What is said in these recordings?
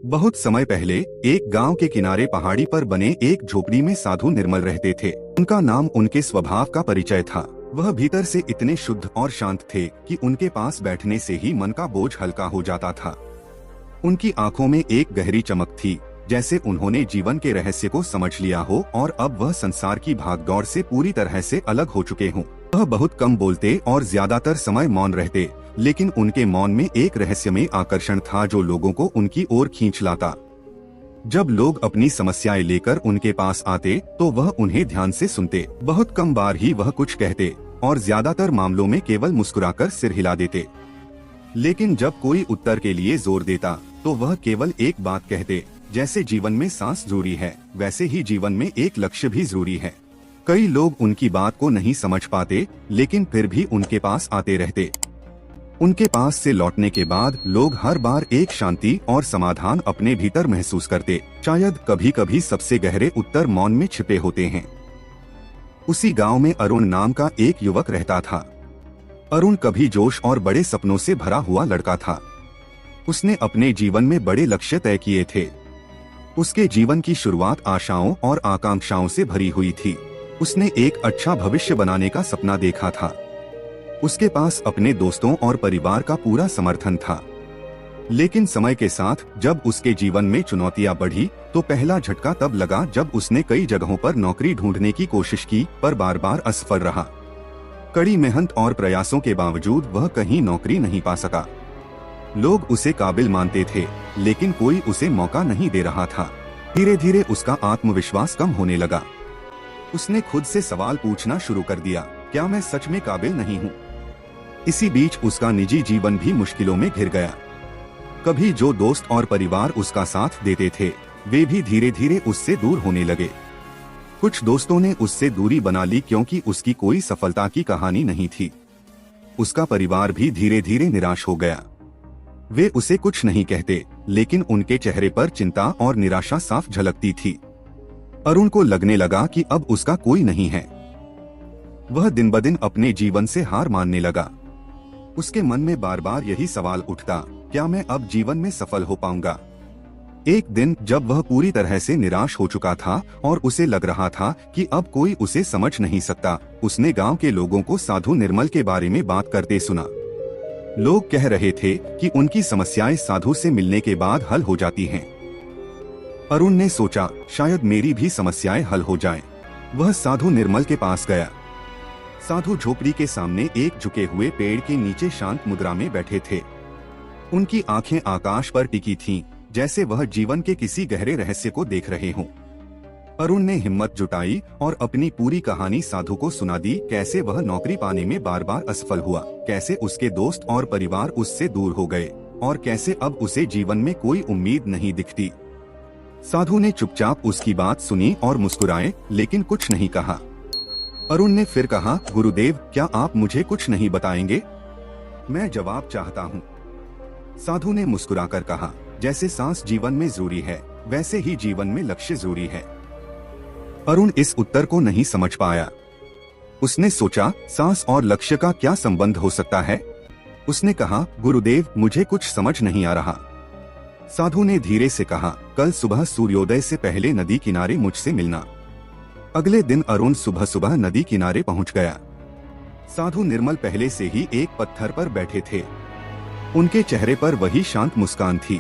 बहुत समय पहले एक गांव के किनारे पहाड़ी पर बने एक झोपड़ी में साधु निर्मल रहते थे। उनका नाम उनके स्वभाव का परिचय था। वह भीतर से इतने शुद्ध और शांत थे कि उनके पास बैठने से ही मन का बोझ हल्का हो जाता था। उनकी आंखों में एक गहरी चमक थी, जैसे उन्होंने जीवन के रहस्य को समझ लिया हो और अब वह संसार की भागदौड़ से पूरी तरह से अलग हो चुके हों। वह बहुत कम बोलते और ज्यादातर समय मौन रहते, लेकिन उनके मौन में एक रहस्यमय आकर्षण था जो लोगों को उनकी ओर खींच लाता। जब लोग अपनी समस्याएं लेकर उनके पास आते तो वह उन्हें ध्यान से सुनते। बहुत कम बार ही वह कुछ कहते और ज्यादातर मामलों में केवल मुस्कुराकर सिर हिला देते। लेकिन जब कोई उत्तर के लिए जोर देता तो वह केवल एक बात कहते, जैसे जीवन में सांस जरूरी है वैसे ही जीवन में एक लक्ष्य भी जरूरी है। कई लोग उनकी बात को नहीं समझ पाते, लेकिन फिर भी उनके पास आते रहते। उनके पास से लौटने के बाद लोग हर बार एक शांति और समाधान अपने भीतर महसूस करते। शायद कभी कभी सबसे गहरे उत्तर मौन में छिपे होते हैं। उसी गांव में अरुण नाम का एक युवक रहता था। अरुण कभी जोश और बड़े सपनों से भरा हुआ लड़का था। उसने अपने जीवन में बड़े लक्ष्य तय किए थे। उसके जीवन की शुरुआत आशाओं और आकांक्षाओं से भरी हुई थी। उसने एक अच्छा भविष्य बनाने का सपना देखा था। उसके पास अपने दोस्तों और परिवार का पूरा समर्थन था। लेकिन समय के साथ जब उसके जीवन में चुनौतियां बढ़ी तो पहला झटका तब लगा जब उसने कई जगहों पर नौकरी ढूंढने की कोशिश की, पर बार बार असफल रहा। कड़ी मेहनत और प्रयासों के बावजूद वह कहीं नौकरी नहीं पा सका। लोग उसे काबिल मानते थे, लेकिन कोई उसे मौका नहीं दे रहा था। धीरे धीरे उसका आत्मविश्वास कम होने लगा। उसने खुद से सवाल पूछना शुरू कर दिया, क्या मैं सच में काबिल नहीं हूँ? इसी बीच उसका निजी जीवन भी मुश्किलों में घिर गया। कभी जो दोस्त और परिवार उसका साथ देते थे, वे भी धीरे धीरे उससे दूर होने लगे। कुछ दोस्तों ने उससे दूरी बना ली क्योंकि उसकी कोई सफलता की कहानी नहीं थी। उसका परिवार भी धीरे धीरे निराश हो गया। वे उसे कुछ नहीं कहते, लेकिन उनके चेहरे पर चिंता और निराशा साफ झलकती थी। अरुण को लगने लगा कि अब उसका कोई नहीं है। वह दिन ब दिन अपने जीवन से हार मानने लगा। उसके मन में बार बार यही सवाल उठता, क्या मैं अब जीवन में सफल हो पाऊंगा? एक दिन जब वह पूरी तरह से निराश हो चुका था और उसे लग रहा था कि अब कोई उसे समझ नहीं सकता, उसने गांव के लोगों को साधु निर्मल के बारे में बात करते सुना। लोग कह रहे थे कि उनकी समस्याएं साधु से मिलने के बाद हल हो जाती हैं। अरुण ने सोचा, शायद मेरी भी समस्याएं हल हो जाएं। वह साधु निर्मल के पास गया। साधु झोपड़ी के सामने एक झुके हुए पेड़ के नीचे शांत मुद्रा में बैठे थे। उनकी आंखें आकाश पर टिकी थीं, जैसे वह जीवन के किसी गहरे रहस्य को देख रहे हों। अरुण ने हिम्मत जुटाई और अपनी पूरी कहानी साधु को सुना दी। कैसे वह नौकरी पाने में बार बार असफल हुआ, कैसे उसके दोस्त और परिवार उससे दूर हो गए और कैसे अब उसे जीवन में कोई उम्मीद नहीं दिखती। साधु ने चुपचाप उसकी बात सुनी और मुस्कुराए, लेकिन कुछ नहीं कहा। अरुण ने फिर कहा, गुरुदेव, क्या आप मुझे कुछ नहीं बताएंगे? मैं जवाब चाहता हूँ। साधु ने मुस्कुराकर कहा, जैसे सांस जीवन में जरूरी है, वैसे ही जीवन में लक्ष्य जरूरी है। अरुण इस उत्तर को नहीं समझ पाया। उसने सोचा, सांस और लक्ष्य का क्या संबंध हो सकता है? उसने कहा, गुरुदेव, मुझे कुछ समझ नहीं आ रहा। साधु ने धीरे से कहा, कल सुबह सूर्योदय से पहले नदी किनारे मुझसे मिलना। अगले दिन अरुण सुबह सुबह नदी किनारे पहुंच गया। साधु निर्मल पहले से ही एक पत्थर पर बैठे थे। उनके चेहरे पर वही शांत मुस्कान थी।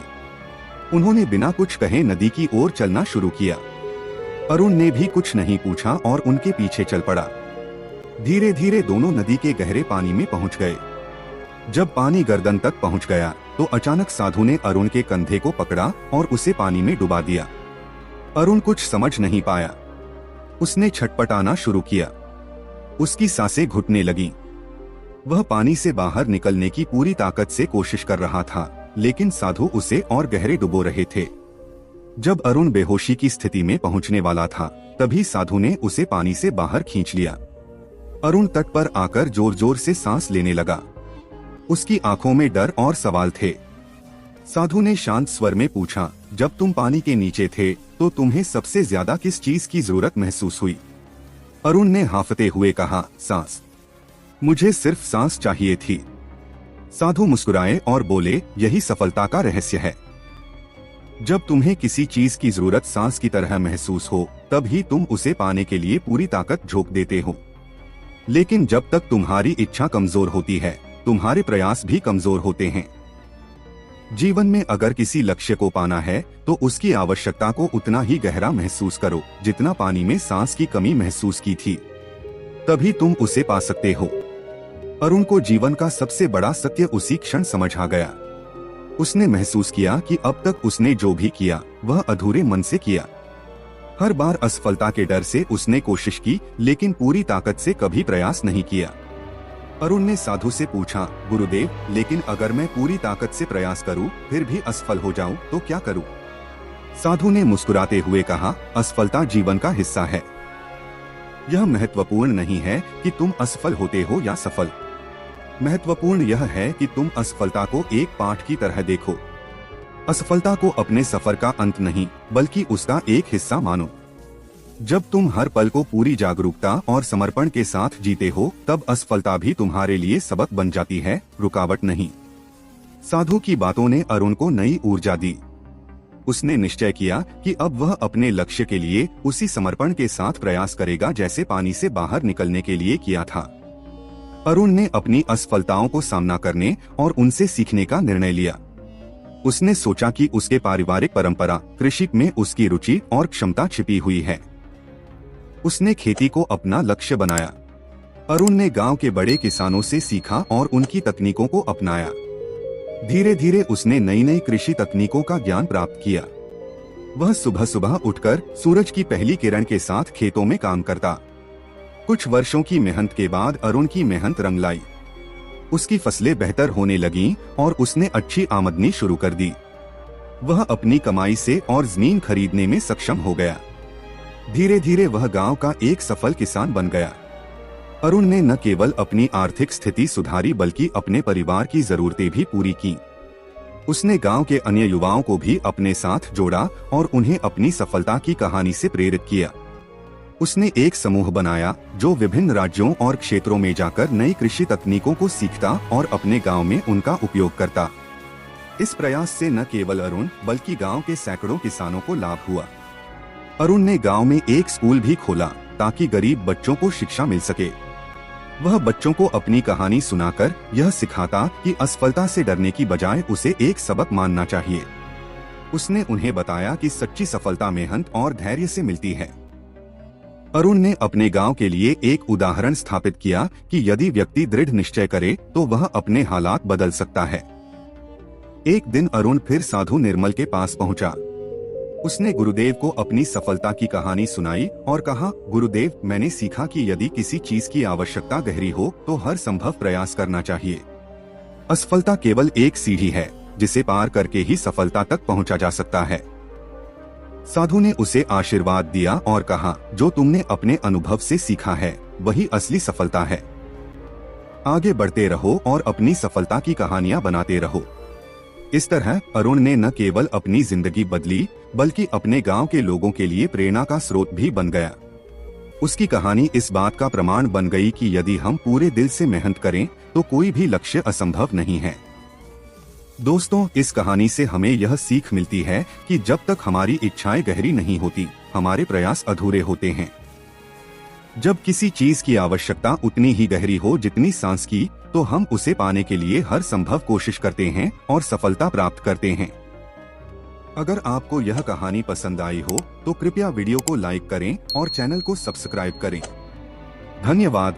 उन्होंने बिना कुछ कहे नदी की ओर चलना शुरू किया। अरुण ने भी कुछ नहीं पूछा और उनके पीछे चल पड़ा। धीरे धीरे दोनों नदी के गहरे पानी में पहुंच गए। जब पानी गर्दन तक पहुंच गया तो अचानक साधु ने अरुण के कंधे को पकड़ा और उसे पानी में डुबा दिया। अरुण कुछ समझ नहीं पाया। उसने छटपटाना शुरू किया। उसकी सांसें घुटने लगीं। वह पानी से बाहर निकलने की पूरी ताकत से कोशिश कर रहा था, लेकिन साधु उसे और गहरे डुबो रहे थे। जब अरुण बेहोशी की स्थिति में पहुंचने वाला था, तभी साधु ने उसे पानी से बाहर खींच लिया। अरुण तट पर आकर जोर जोर से सांस लेने लगा। उसकी आंखों में डर और सवाल थे। साधु ने शांत स्वर में पूछा, जब तुम पानी के नीचे थे तो तुम्हें सबसे ज्यादा किस चीज की जरूरत महसूस हुई? अरुण ने हांफते हुए कहा, सांस। मुझे सिर्फ सांस चाहिए थी। साधु मुस्कुराए और बोले, यही सफलता का रहस्य है। जब तुम्हें किसी चीज की जरूरत सांस की तरह महसूस हो, तब ही तुम उसे पाने के लिए पूरी ताकत झोंक देते हो। लेकिन जब तक तुम्हारी इच्छा कमजोर होती है, तुम्हारे प्रयास भी कमजोर होते हैं। जीवन में अगर किसी लक्ष्य को पाना है, तो उसकी आवश्यकता को उतना ही गहरा महसूस करो जितना पानी में सांस की कमी महसूस की थी। तभी तुम उसे पा सकते हो। अरुण को जीवन का सबसे बड़ा सत्य उसी क्षण समझ आ गया। उसने महसूस किया कि अब तक उसने जो भी किया वह अधूरे मन से किया। हर बार असफलता के डर से उसने कोशिश की, लेकिन पूरी ताकत से कभी प्रयास नहीं किया। अरुण ने साधु से पूछा, गुरुदेव, लेकिन अगर मैं पूरी ताकत से प्रयास करूं, फिर भी असफल हो जाऊं, तो क्या करूं? साधु ने मुस्कुराते हुए कहा, असफलता जीवन का हिस्सा है। यह महत्वपूर्ण नहीं है कि तुम असफल होते हो या सफल। महत्वपूर्ण यह है कि तुम असफलता को एक पाठ की तरह देखो। असफलता को अपने सफर का अंत नहीं, बल्कि उसका एक हिस्सा मानो। जब तुम हर पल को पूरी जागरूकता और समर्पण के साथ जीते हो, तब असफलता भी तुम्हारे लिए सबक बन जाती है, रुकावट नहीं। साधु की बातों ने अरुण को नई ऊर्जा दी। उसने निश्चय किया कि अब वह अपने लक्ष्य के लिए उसी समर्पण के साथ प्रयास करेगा जैसे पानी से बाहर निकलने के लिए किया था। अरुण ने अपनी असफलताओं को सामना करने और उनसे सीखने का निर्णय लिया। उसने सोचा कि उसके पारिवारिक परंपरा कृषि में उसकी रुचि और क्षमता छिपी हुई है। उसने खेती को अपना लक्ष्य बनाया। अरुण ने गांव के बड़े किसानों से सीखा और उनकी तकनीकों को अपनाया। धीरे धीरे उसने नई नई कृषि तकनीकों का ज्ञान प्राप्त किया। वह सुबह सुबह उठकर सूरज की पहली किरण के साथ खेतों में काम करता। कुछ वर्षों की मेहनत के बाद अरुण की मेहनत रंग लाई। उसकी फसलें बेहतर होने लगीं और उसने अच्छी आमदनी शुरू कर दी। वह अपनी कमाई से और जमीन खरीदने में सक्षम हो गया। धीरे धीरे वह गांव का एक सफल किसान बन गया। अरुण ने न केवल अपनी आर्थिक स्थिति सुधारी, बल्कि अपने परिवार की जरूरतें भी पूरी की। उसने गांव के अन्य युवाओं को भी अपने साथ जोड़ा और उन्हें अपनी सफलता की कहानी से प्रेरित किया। उसने एक समूह बनाया जो विभिन्न राज्यों और क्षेत्रों में जाकर नई कृषि तकनीकों को सीखता और अपने गांव में उनका उपयोग करता। इस प्रयास से न केवल अरुण, बल्कि गांव के सैकड़ों किसानों को लाभ हुआ। अरुण ने गांव में एक स्कूल भी खोला ताकि गरीब बच्चों को शिक्षा मिल सके। वह बच्चों को अपनी कहानी सुनाकर यह सिखाता कि असफलता से डरने की बजाय उसे एक सबक मानना चाहिए। उसने उन्हें बताया कि सच्ची सफलता मेहनत और धैर्य से मिलती है। अरुण ने अपने गांव के लिए एक उदाहरण स्थापित किया कि यदि व्यक्ति दृढ़ निश्चय करे तो वह अपने हालात बदल सकता है। एक दिन अरुण फिर साधु निर्मल के पास पहुंचा। उसने गुरुदेव को अपनी सफलता की कहानी सुनाई और कहा, गुरुदेव, मैंने सीखा कि यदि किसी चीज की आवश्यकता गहरी हो तो हर संभव प्रयास करना चाहिए। असफलता केवल एक सीढ़ी है जिसे पार करके ही सफलता तक पहुंचा जा सकता है। साधु ने उसे आशीर्वाद दिया और कहा, जो तुमने अपने अनुभव से सीखा है वही असली सफलता है। आगे बढ़ते रहो और अपनी सफलता की कहानियां बनाते रहो। इस तरह अरुण ने न केवल अपनी जिंदगी बदली, बल्कि अपने गांव के लोगों के लिए प्रेरणा का स्रोत भी बन गया। उसकी कहानी इस बात का प्रमाण बन गई कि यदि हम पूरे दिल से मेहनत करें तो कोई भी लक्ष्य असंभव नहीं है। दोस्तों, इस कहानी से हमें यह सीख मिलती है कि जब तक हमारी इच्छाएं गहरी नहीं होती, हमारे प्रयास अधूरे होते हैं। जब किसी चीज की आवश्यकता उतनी ही गहरी हो जितनी सांस की, तो हम उसे पाने के लिए हर संभव कोशिश करते हैं और सफलता प्राप्त करते हैं। अगर आपको यह कहानी पसंद आई हो तो कृपया वीडियो को लाइक करें और चैनल को सब्सक्राइब करें। धन्यवाद।